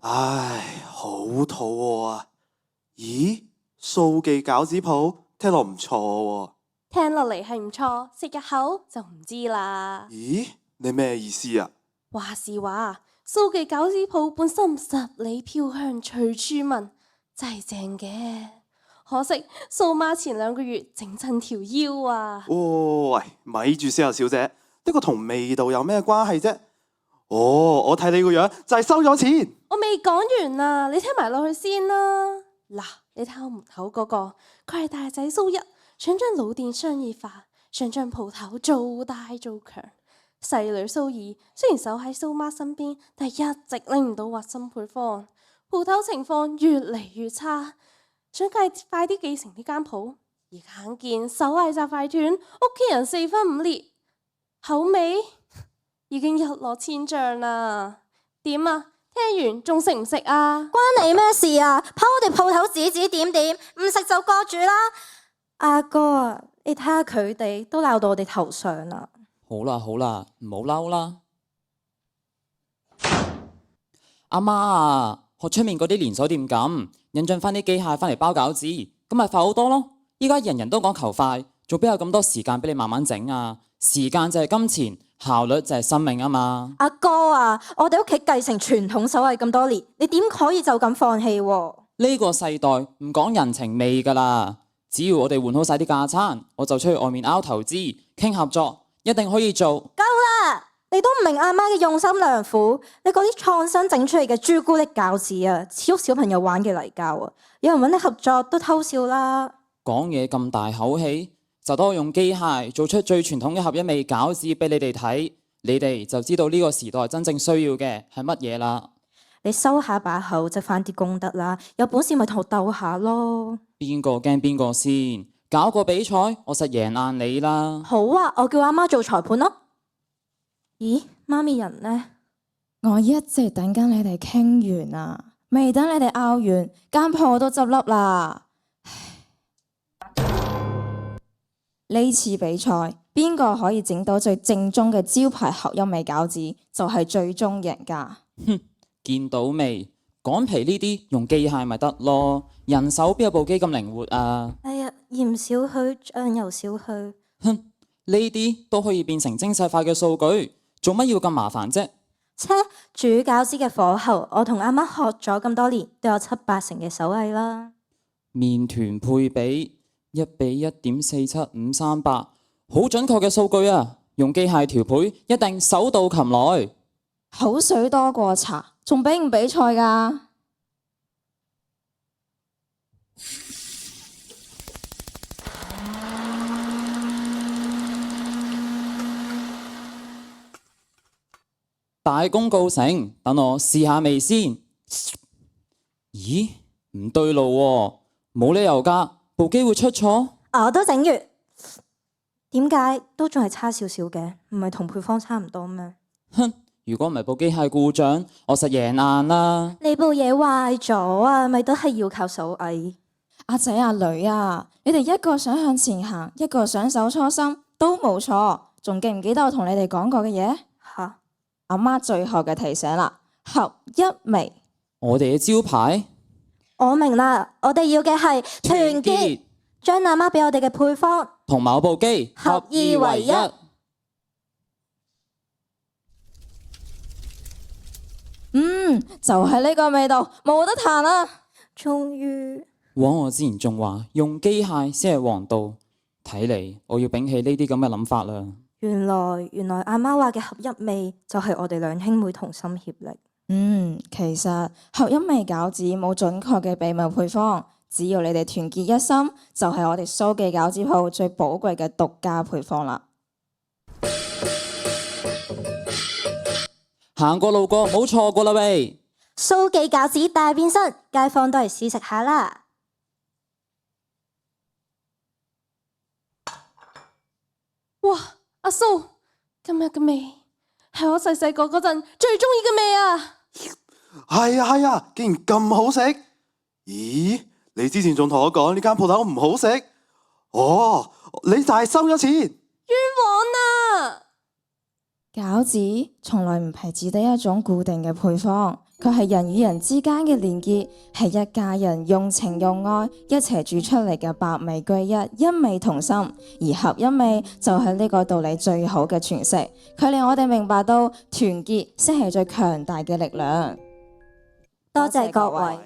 唉，好肚餓啊！咦，蘇記餃子鋪聽落唔錯喎。聽落嚟係唔錯，食入口就唔知啦。咦，你咩意思啊？話是話，蘇記餃子鋪本身十里飄香隨處聞，真係正嘅。可惜蘇媽前2個月整親條腰啊！喂，咪住先啊，小姐，呢個同味道有咩關係啫？我睇你個樣就係收咗錢。我未講完啊，你聽埋落去先啦。嗱，你睇我門口嗰個，佢係大仔蘇一，想將老店商業化，想將鋪頭做大做強。細女蘇二雖然守喺蘇媽身邊，但係一直拎唔到核心配方，鋪頭情況越嚟越差，想快啲繼承呢間鋪。而眼見手藝就快斷，屋企人4分5裂，口味已經一落千丈啦。點啊？聽完仲食唔食啊？關你咩事啊？拋我哋鋪頭指指點點，唔食就過住啦。阿哥啊，你睇下佢哋都鬧到我哋頭上啦。好啦好啦，唔好嬲啦。阿媽啊，學出面嗰啲連鎖店咁，引進翻啲機械翻嚟包餃子，咁咪快好多咯。依家人人都講求快，仲邊有咁多時間俾你慢慢整啊？時間就係金錢，效率就係生命啊嘛。阿哥啊，我哋屋企繼承傳統手藝咁多年，你點可以就咁放棄喎？呢個世代唔講人情味噶啦，只要我哋換好晒啲架撐，我就出去外面拗投資傾合作，一定可以做。夠啦！你都唔明阿媽嘅用心良苦，你嗰啲創新整出嚟嘅朱古力餃子啊，似屋小朋友玩嘅泥膠啊！有人揾你合作都偷笑啦。講嘢咁大口氣，就當我用機械做出最傳統嘅合一味餃子俾你哋睇，你哋就知道呢個時代真正需要嘅係乜嘢啦。你收下把口，積翻啲功德啦！有本事咪同我鬥下咯。邊個驚邊個先？搞個比賽，我實贏硬你啦。好啊，我叫阿媽做裁判咯。咦，媽咪人呢？我一直等緊你哋傾完啊，未等你哋拗完，間鋪都執笠啦。呢次比賽邊個可以整到最正宗嘅招牌合一味餃子，就係最終贏家。哼，見到未？趕皮呢啲用機械咪得咯，人手邊有部機咁靈活啊？哎呀，鹽少許，醬油少許。哼，呢啲都可以變成精細化嘅數據，做乜要咁麻煩啫？切，煮餃子嘅火候，我同阿媽學咗咁多年，都有7、8成嘅手藝啦。麵團配比1:1.47538，好準確嘅數據啊！用機械調配一定手到擒來。口水多過茶，仲比唔比賽㗎？大功告成，等我試下味先。咦，唔對路喎，冇理由㗎，部機會出錯。我都整完，點解都仲係差少少嘅？唔係同配方差唔多咩？哼，如果唔係部機械故障，我實贏硬啦。你部嘢壞咗啊，咪都係要靠手藝。阿仔阿女啊，你哋一個想向前行，一個想守初心，都冇錯。仲記唔記得我同你哋講過嘅嘢？吓，阿媽最後嘅提醒啦，合一味。我哋嘅招牌。我明啦，我哋要嘅係團結，將阿媽俾我哋嘅配方同某部機合二為一。就係呢個味道，冇得彈啊！終於，我之前仲話用機械先係王道，睇嚟我要摒棄呢啲咁嘅諗法啦。原來阿媽話嘅合一味就係我哋兩兄妹同心協力。其實合一味餃子冇準確嘅秘密配方，只要你哋團結一心，就係我哋蘇記餃子鋪最寶貴嘅獨家配方啦。行過路過冇錯過啦喂！蘇記餃子大變身，街坊都嚟試食下啦！哇，阿蘇，今日嘅味係我細個嗰陣最中意嘅味啊！係啊，竟然咁好食！咦，你之前仲同我講呢間鋪頭唔好食，你就係收咗錢？冤枉啊！餃餃子從來唔係只得一種固定嘅配方，佢係人與人之間嘅連結，係一家人用情用愛一齊煮出嚟嘅百味歸一，一味同心。而合一味就係呢個道理最好嘅詮釋，佢令我哋明白到團結先係最強大嘅力量。多謝各位。位。